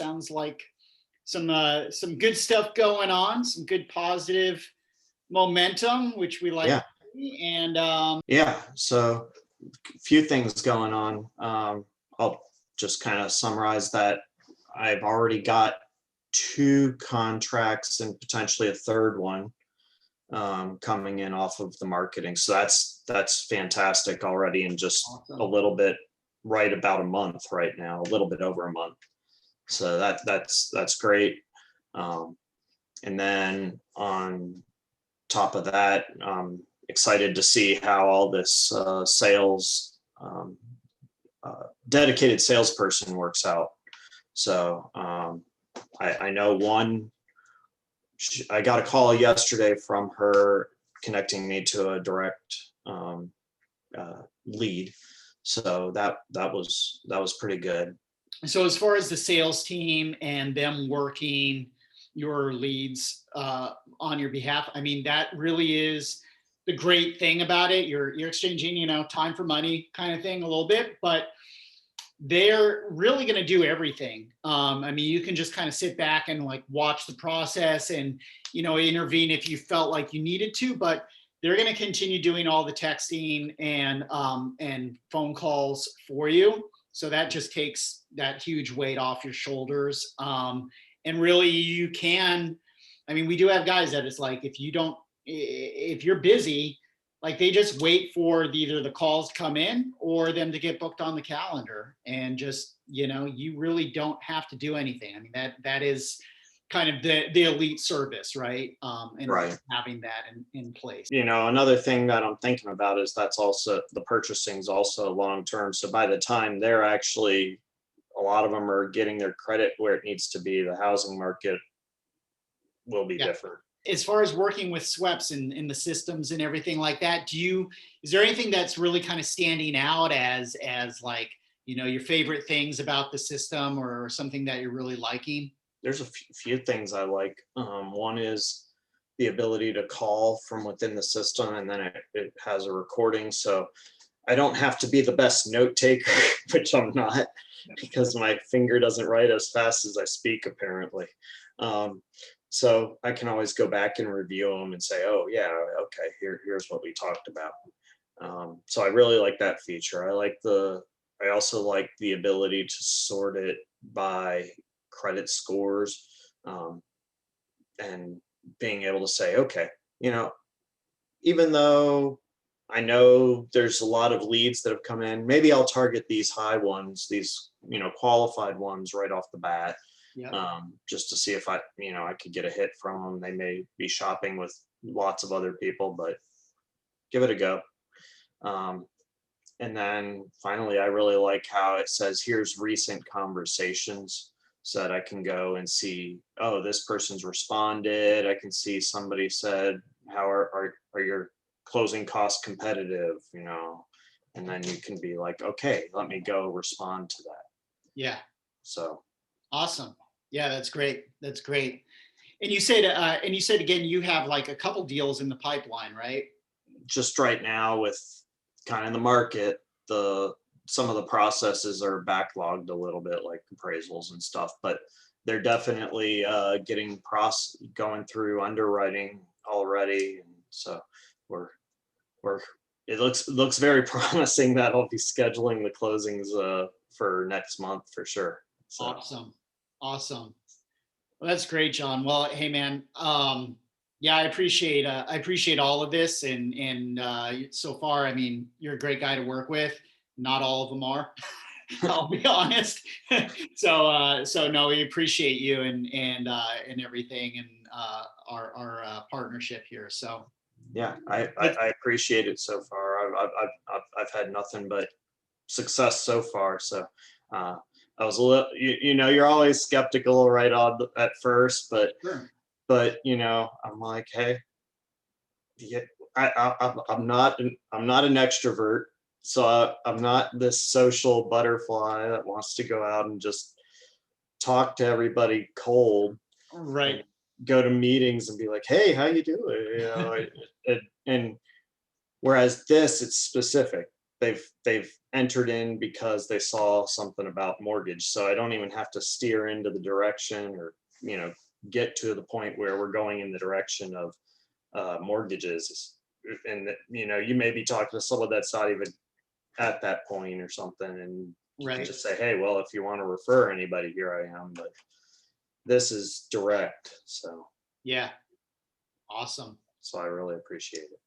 sounds like some good stuff going on, some good positive momentum, which we like Yeah. to see. And Yeah. So a few things going on. I'll just kind of summarize that. I've already got 2 contracts and potentially a third one coming in off of the marketing. So that's fantastic already in just awesome. a little bit, right about a month right now, a little bit over a month. So that's great. And then on top of that, excited to see how all this sales dedicated salesperson works out. So I know one. I got a call yesterday from her connecting me to a direct lead. So that was pretty good. So as far as the sales team and them working your leads on your behalf, I mean, that really is the great thing about it. You're exchanging, time for money kind of thing a little bit, but they're really going to do everything. I mean, you can just kind of sit back and like watch the process and, intervene if you felt like you needed to, but they're going to continue doing all the texting and phone calls for you. So that just takes that huge weight off your shoulders. And really you can, I mean, we do have guys that it's like, if you're busy, like they just wait for either the calls to come in or them to get booked on the calendar, and just, you really don't have to do anything. I mean, that is kind of the elite service, right? And Right. having that in place. Another thing that I'm thinking about is that's also the purchasing is also long term. So by the time they're actually, a lot of them are getting their credit where it needs to be, the housing market will be different. As far as working with SWEPs and the systems and everything like that, is there anything that's really kind of standing out as like, your favorite things about the system or something that you're really liking? There's a few things I like. One is the ability to call from within the system, and then it has a recording. So I don't have to be the best note taker, which I'm not, because my finger doesn't write as fast as I speak, apparently. So I can always go back and review them and say, oh yeah, okay, here's what we talked about. So I really like that feature. I also like the ability to sort it by credit scores, and being able to say, okay, even though I know there's a lot of leads that have come in, maybe I'll target these high ones, these, qualified ones right off the bat. Yeah. Just to see if I could get a hit from them. They may be shopping with lots of other people, but give it a go. And then finally, I really like how it says, here's recent conversations, so that I can go and see, oh, this person's responded. I can see somebody said, how are your closing costs competitive, and then you can be like, okay, let me go respond to that. Yeah. So awesome. Yeah, that's great. That's great. And you said again, you have like a couple deals in the pipeline, right? Just right now with kind of the market, some of the processes are backlogged a little bit, like appraisals and stuff, but they're definitely going through underwriting already. And so it looks very promising that I'll be scheduling the closings for next month for sure. So. Awesome. Well, that's great, John. Well, hey man, yeah, I appreciate all of this, and so far, I mean, you're a great guy to work with. Not all of them are, I'll be honest. So no, we appreciate you and everything, and our partnership here. So yeah, I appreciate it so far. I've had nothing but success so far. So I was a little, you're always skeptical right on at first, but sure. But I'm like, hey, yeah, I'm not an extrovert, so I'm not this social butterfly that wants to go out and just talk to everybody cold, Right. Go to meetings and be like, hey, how you doing? And whereas this, it's specific. they've entered in because they saw something about mortgage. So I don't even have to steer into the direction or, get to the point where we're going in the direction of mortgages. And, you may be talking to someone that's not even at that point or something, and you can Right. just say, hey, well, if you want to refer anybody, here I am. But this is direct. So Yeah. Awesome. I really appreciate it.